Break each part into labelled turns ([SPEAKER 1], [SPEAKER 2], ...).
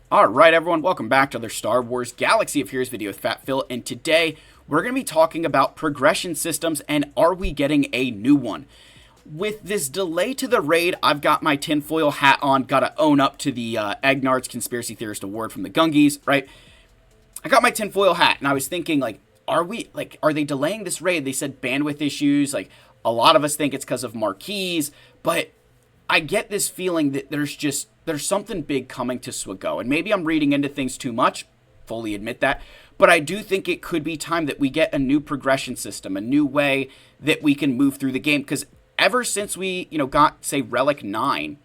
[SPEAKER 1] Alright everyone, welcome back to another Star Wars Galaxy of Heroes video with Fat Phil, and today we're going to be talking about progression systems and are we getting a new one? With this delay to the raid, I've got my tinfoil hat on, gotta own up to the Agnard's Conspiracy Theorist Award from the Gungis, right? I got my tinfoil hat and I was thinking are they delaying this raid? They said bandwidth issues, a lot of us think it's because of marquees, but I get this feeling that there's something big coming to Swago, and maybe I'm reading into things too much, fully admit that, but I do think it could be time that we get a new progression system, a new way that we can move through the game, because ever since we, got, say, Relic 9,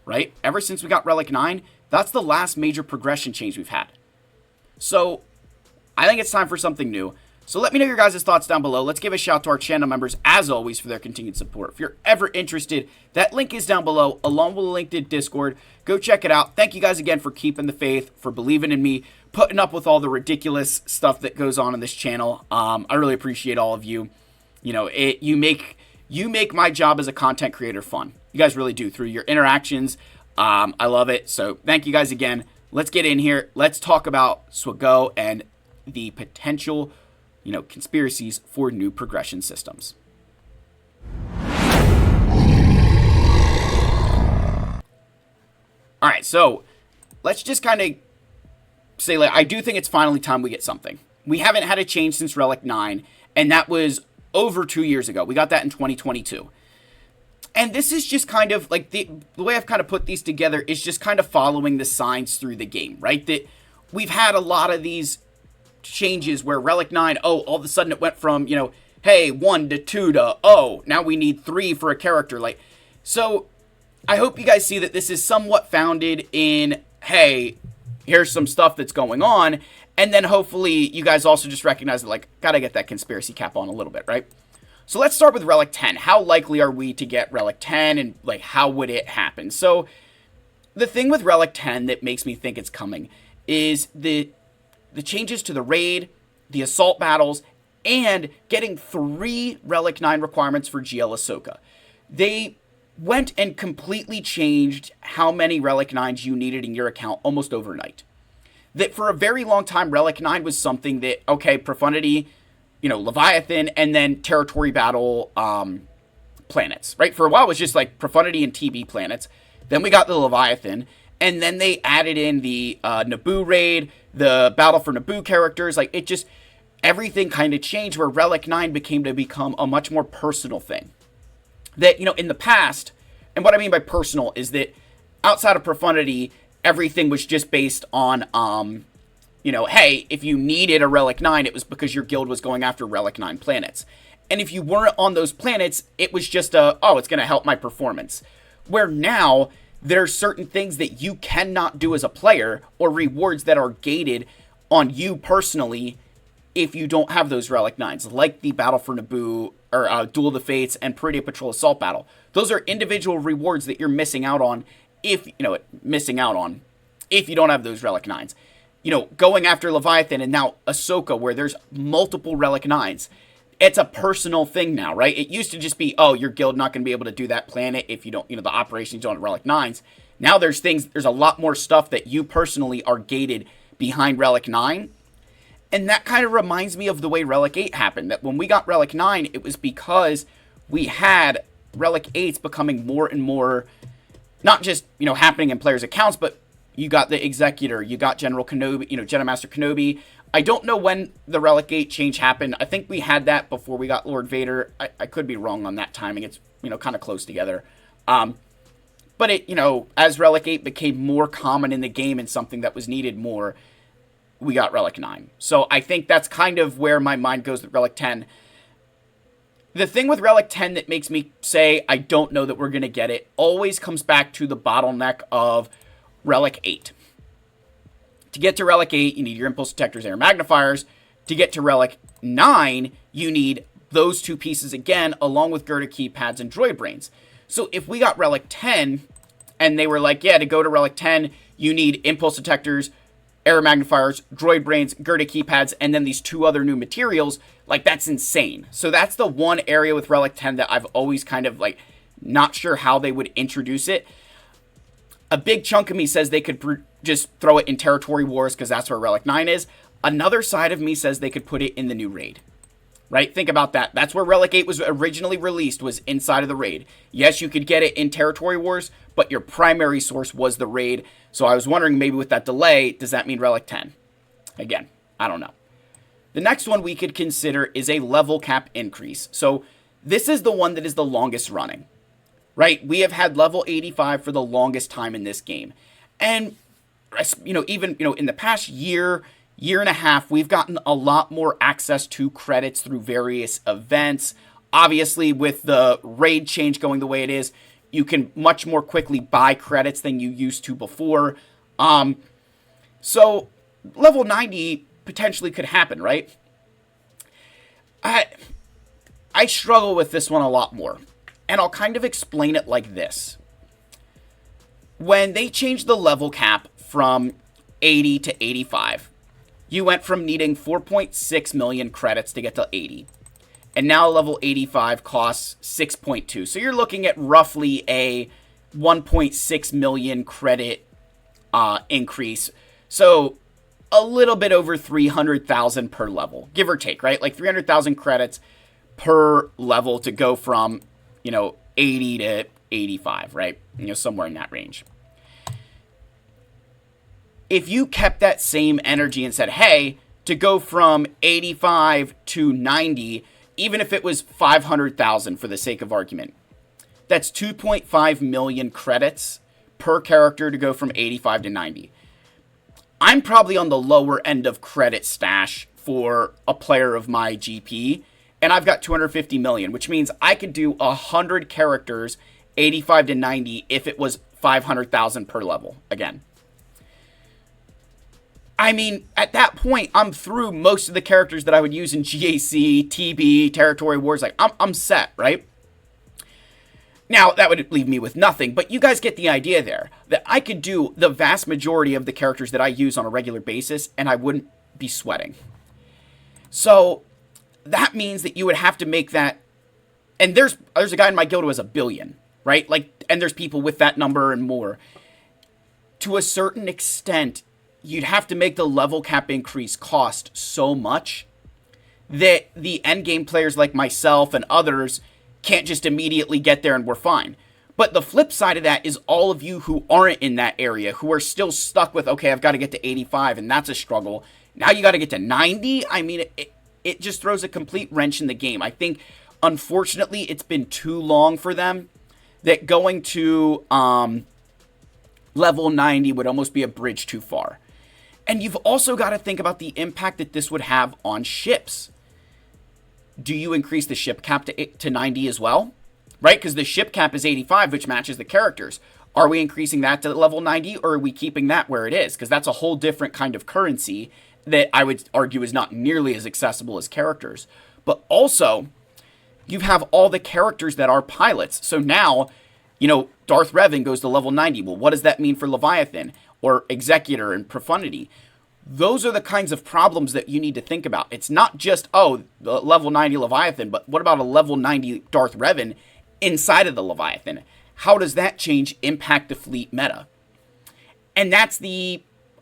[SPEAKER 1] right? Ever since we got Relic 9, that's the last major progression change we've had. So, I think it's time for something new. So let me know your guys' thoughts down below. Let's give a shout to our channel members, as always, for their continued support. If you're ever interested, that link is down below, along with a link to Discord. Go check it out. Thank you guys again for keeping the faith, for believing in me, putting up with all the ridiculous stuff that goes on this channel. I really appreciate all of you. You make my job as a content creator fun. You guys really do, through your interactions. I love it. So thank you guys again. Let's get in here. Let's talk about Swago and the potential conspiracies for new progression systems. Alright, so let's just kind of say, I do think it's finally time we get something. We haven't had a change since Relic 9, and that was over 2 years ago. We got that in 2022. And this is just kind of, the way I've kind of put these together is just kind of following the signs through the game, right? That we've had a lot of these changes where Relic 9, all of a sudden it went from, hey, 1 to 2 to, now we need 3 for a character. So I hope you guys see that this is somewhat founded in, hey, here's some stuff that's going on. And then hopefully you guys also just recognize that, gotta get that conspiracy cap on a little bit, right? So let's start with Relic 10. How likely are we to get Relic 10 and, how would it happen? So the thing with Relic 10 that makes me think it's coming is the changes to the raid, the assault battles, and getting 3 Relic 9 requirements for GL Ahsoka. They went and completely changed how many Relic 9s you needed in your account almost overnight. That for a very long time, Relic 9 was something that, okay, Profundity, Leviathan, and then territory battle planets, right? For a while, it was just Profundity and TB planets. Then we got the Leviathan, and then they added in the Naboo raid, the Battle for Naboo characters. Everything kind of changed where Relic 9 become a much more personal thing. That, in the past, and what I mean by personal is that outside of Profundity, everything was just based on, hey, if you needed a Relic 9, it was because your guild was going after Relic 9 planets. And if you weren't on those planets, it was just it's going to help my performance. Where now, there are certain things that you cannot do as a player, or rewards that are gated on you personally if you don't have those Relic 9s, like the Battle for Naboo, or Duel of the Fates, and Peridia Patrol Assault Battle. Those are individual rewards that you're missing out on if you don't have those Relic 9s. Going after Leviathan and now Ahsoka, where there's multiple Relic 9s. It's a personal thing now, right? It used to just be, your guild not going to be able to do that planet if you don't, the operations don't have Relic 9s. Now there's a lot more stuff that you personally are gated behind Relic 9. And that kind of reminds me of the way Relic 8 happened. That when we got Relic 9, it was because we had Relic 8s becoming more and more, not just, happening in players' accounts, but you got the Executor, you got General Kenobi, Jedi Master Kenobi. I don't know when the Relic 8 change happened. I think we had that before we got Lord Vader. I could be wrong on that timing. It's, kind of close together. But it, as Relic 8 became more common in the game and something that was needed more, we got Relic 9. So I think that's kind of where my mind goes with Relic 10. The thing with Relic 10 that makes me say I don't know that we're going to get it always comes back to the bottleneck of Relic 8. To get to Relic 8, you need your Impulse Detectors, Air Magnifiers. To get to Relic 9, you need those 2 pieces again, along with Gerda Keypads and Droid Brains. So if we got Relic 10, and they were to go to Relic 10, you need Impulse Detectors, Air Magnifiers, Droid Brains, Gerda Keypads, and then these 2 other new materials, that's insane. So that's the one area with Relic 10 that I've always kind of, not sure how they would introduce it. A big chunk of me says they could just throw it in Territory Wars because that's where Relic 9 is. Another side of me says they could put it in the new raid. Right? Think about that. That's where Relic 8 was originally released, was inside of the raid. Yes, you could get it in Territory Wars, but your primary source was the raid. So I was wondering, maybe with that delay, does that mean Relic 10? Again, I don't know. The next one we could consider is a level cap increase. So this is the one that is the longest running. Right? We have had level 85 for the longest time in this game. And, even, in the past year and a half, we've gotten a lot more access to credits through various events. Obviously, with the raid change going the way it is, you can much more quickly buy credits than you used to before. So level 90 potentially could happen, right? I struggle with this one a lot more, and I'll kind of explain it like this. When they changed the level cap from 80 to 85, you went from needing 4.6 million credits to get to 80. And now level 85 costs 6.2. So you're looking at roughly a 1.6 million credit increase. So a little bit over 300,000 per level, give or take, right? Like 300,000 credits per level to go from, 80 to 85, right? Somewhere in that range. If you kept that same energy and said, hey, to go from 85 to 90, even if it was 500,000 for the sake of argument, that's 2.5 million credits per character to go from 85 to 90. I'm probably on the lower end of credit stash for a player of my GP, and I've got 250 million, which means I could do 100 characters 85 to 90 if it was 500,000 per level again. I mean, at that point, I'm through most of the characters that I would use in GAC, TB, Territory Wars. Like, I'm set, right? Now, that would leave me with nothing, but you guys get the idea there. That I could do the vast majority of the characters that I use on a regular basis, and I wouldn't be sweating. So, that means that you would have to make that... And there's a guy in my guild who has 1 billion, right? Like, and there's people with that number and more. To a certain extent, you'd have to make the level cap increase cost so much that the endgame players like myself and others can't just immediately get there and we're fine. But the flip side of that is all of you who aren't in that area, who are still stuck with, okay, I've got to get to 85, and that's a struggle. Now you got to get to 90? I mean, it just throws a complete wrench in the game. I think, unfortunately, it's been too long for them that going to level 90 would almost be a bridge too far. And you've also got to think about the impact that this would have on ships. Do you increase the ship cap to 90 as well? Right? Because the ship cap is 85, which matches the characters. Are we increasing that to level 90, or are we keeping that where it is? Because that's a whole different kind of currency that I would argue is not nearly as accessible as characters. But also, you have all the characters that are pilots. So now, Darth Revan goes to level 90. Well, what does that mean for Leviathan? Or Executor and Profundity? Those are the kinds of problems that you need to think about. It's not just, the level 90 Leviathan, but what about a level 90 Darth Revan inside of the Leviathan? How does that change impact the fleet meta? And that's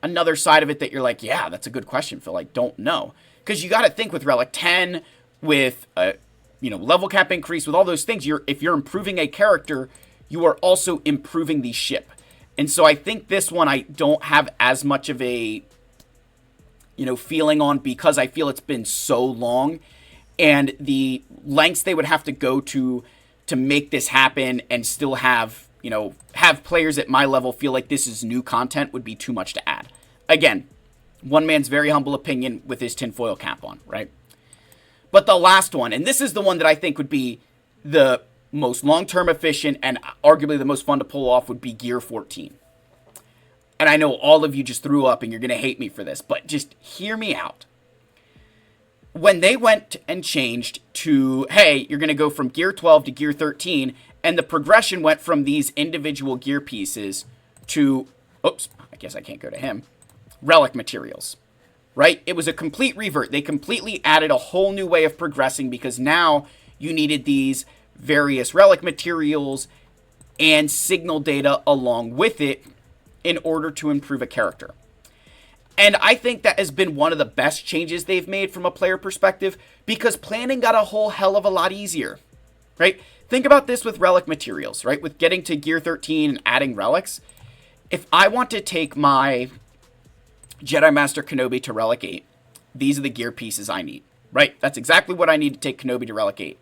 [SPEAKER 1] another side of it that you're like, yeah, that's a good question, Phil. I don't know. Because you got to think with Relic 10, with level cap increase, with all those things, if you're improving a character, you are also improving the ship. And so I think this one I don't have as much of a, feeling on, because I feel it's been so long, and the lengths they would have to go to make this happen and still have, have players at my level feel like this is new content would be too much to add. Again, one man's very humble opinion with his tinfoil cap on, right? But the last one, and this is the one that I think would be the most long-term efficient and arguably the most fun to pull off, would be Gear 14. And I know all of you just threw up and you're going to hate me for this, but just hear me out. When they went and changed to, hey, you're going to go from Gear 12 to Gear 13, and the progression went from these individual gear pieces to, oops, I guess I can't go to him, relic materials, right? It was a complete revert. They completely added a whole new way of progressing, because now you needed these various relic materials and signal data along with it in order to improve a character. And I think that has been one of the best changes they've made from a player perspective, because planning got a whole hell of a lot easier, right? Think about this with relic materials, right? With getting to gear 13 and adding relics. If I want to take my Jedi Master Kenobi to relic 8, these are the gear pieces I need, right? That's exactly what I need to take Kenobi to relic 8.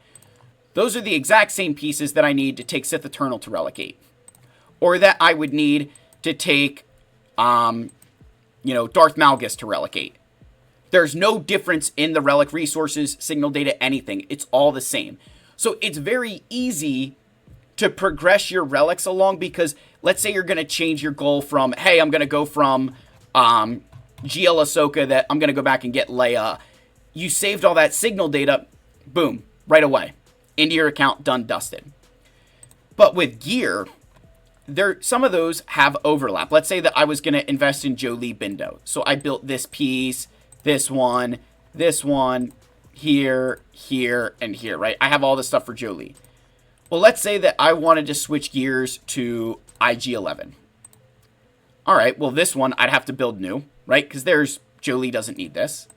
[SPEAKER 1] Those are the exact same pieces that I need to take Sith Eternal to relic 8. Or that I would need to take, Darth Malgus to relic 8. There's no difference in the relic resources, signal data, anything. It's all the same. So it's very easy to progress your relics along, because let's say you're going to change your goal from, hey, I'm going to go from GL Ahsoka, that I'm going to go back and get Leia. You saved all that signal data, boom, right away. Into your account, done, dusted. But with gear, some of those have overlap. Let's say that I was going to invest in Jolee Bindo. So I built this piece, this one, here, and here, right? I have all this stuff for Jolee. Well, let's say that I wanted to switch gears to IG-11. All right, well, this one I'd have to build new, right? Because Jolee doesn't need this.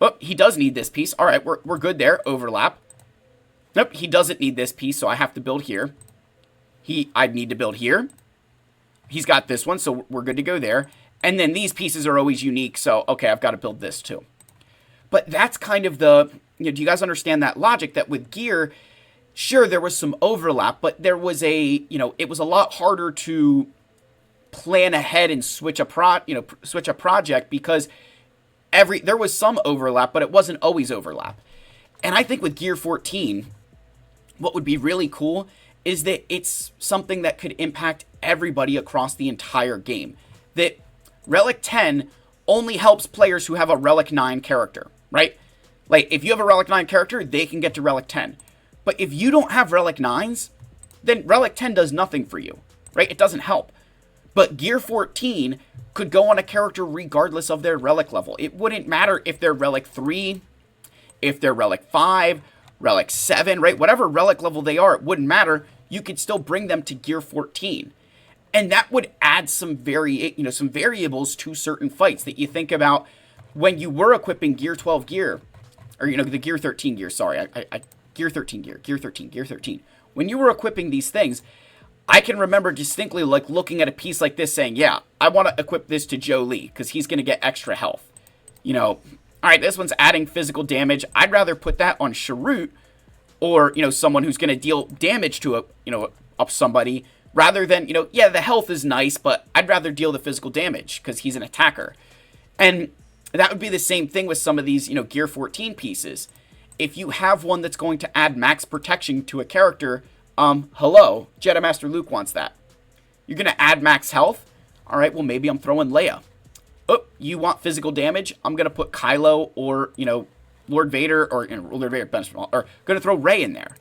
[SPEAKER 1] Oh, he does need this piece. All right, we're good there. Overlap. Nope, he doesn't need this piece, so I have to build here. I'd need to build here. He's got this one, so we're good to go there. And then these pieces are always unique, so, okay, I've got to build this too. But that's kind of do you guys understand that logic, that with gear, sure, there was some overlap, but there was it was a lot harder to plan ahead and switch a project, because there was some overlap, but it wasn't always overlap. And I think with Gear 14, what would be really cool is that it's something that could impact everybody across the entire game. That Relic 10 only helps players who have a Relic 9 character, right? Like, if you have a Relic 9 character, they can get to Relic 10. But if you don't have Relic 9s, then Relic 10 does nothing for you, right? It doesn't help. But Gear 14 could go on a character regardless of their Relic level. It wouldn't matter if they're Relic 3, if they're Relic 5, Relic 7, right? Whatever Relic level they are, it wouldn't matter. You could still bring them to Gear 14. And that would add some variables to certain fights that you think about when you were equipping Gear 12 gear, or, the Gear 13 gear, sorry, Gear 13 gear, Gear 13. When you were equipping these things, I can remember distinctly, like, looking at a piece like this saying, yeah, I want to equip this to Jolee because he's going to get extra health. All right, this one's adding physical damage. I'd rather put that on Sharut, or, someone who's going to deal damage to somebody, rather than, yeah, the health is nice, but I'd rather deal the physical damage because he's an attacker. And that would be the same thing with some of these, Gear 14 pieces. If you have one that's going to add max protection to a character, hello, Jedi Master Luke wants that. You're going to add max health? All right, well, maybe I'm throwing Leia. Oh, you want physical damage? I'm going to put Kylo or, Lord Vader, or Lord Vader, or going to throw Rey in there.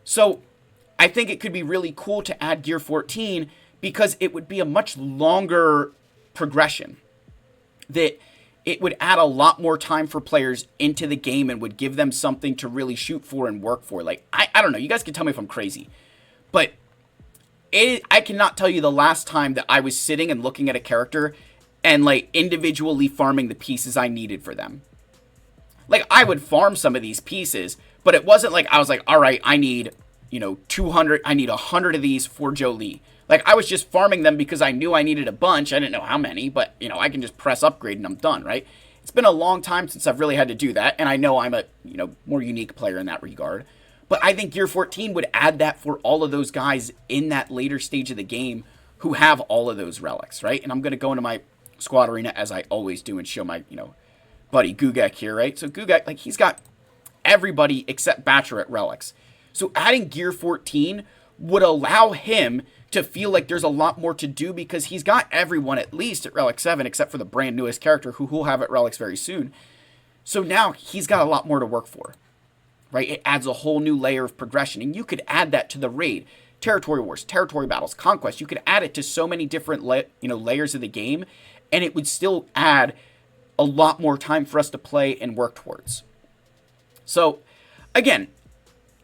[SPEAKER 1] So I think it could be really cool to add Gear 14, because it would be a much longer progression. That it would add a lot more time for players into the game and would give them something to really shoot for and work for. Like, I don't know. You guys can tell me if I'm crazy. But I cannot tell you the last time that I was sitting and looking at a character and, like, individually farming the pieces I needed for them. Like, I would farm some of these pieces, but it wasn't like I was like, all right, I need, 200, I need 100 of these for Jolee. Like, I was just farming them because I knew I needed a bunch. I didn't know how many, but, I can just press upgrade and I'm done, right? It's been a long time since I've really had to do that, and I know I'm a, more unique player in that regard. But I think Gear 14 would add that for all of those guys in that later stage of the game who have all of those relics, right? And I'm going to go into my squad arena as I always do and show my, buddy Gugek here, right? So Gugek, like, he's got everybody except Bachelorette relics. So adding Gear 14 would allow him to feel like there's a lot more to do, because he's got everyone at least at Relic 7, except for the brand newest character who he'll have at Relics very soon. So now he's got a lot more to work for, right? It adds a whole new layer of progression, and you could add that to the raid, territory wars, territory battles, conquest. You could add it to so many different layers of the game, and it would still add a lot more time for us to play and work towards. So, again,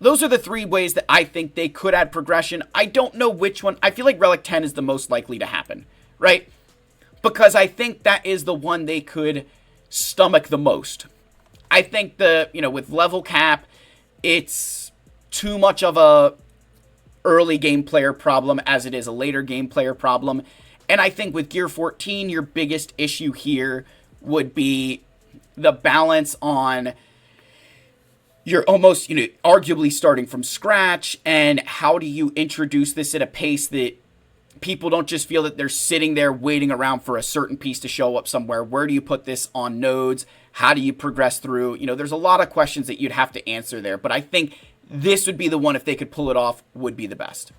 [SPEAKER 1] those are the three ways that I think they could add progression. I don't know which one. I feel like Relic 10 is the most likely to happen, right? Because I think that is the one they could stomach the most. I think with level cap, it's too much of a early game player problem as it is a later game player problem. And I think with Gear 14, your biggest issue here would be the balance on you're almost, arguably starting from scratch, and how do you introduce this at a pace that people don't just feel that they're sitting there waiting around for a certain piece to show up somewhere. Where do you put this on nodes? How do you progress through? There's a lot of questions that you'd have to answer there, but I think this would be the one, if they could pull it off, would be the best.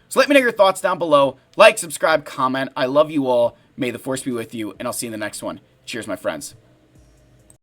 [SPEAKER 1] So let me know your thoughts down below. Like, subscribe, comment. I love you all. May the force be with you, and I'll see you in the next one. Cheers, my friends.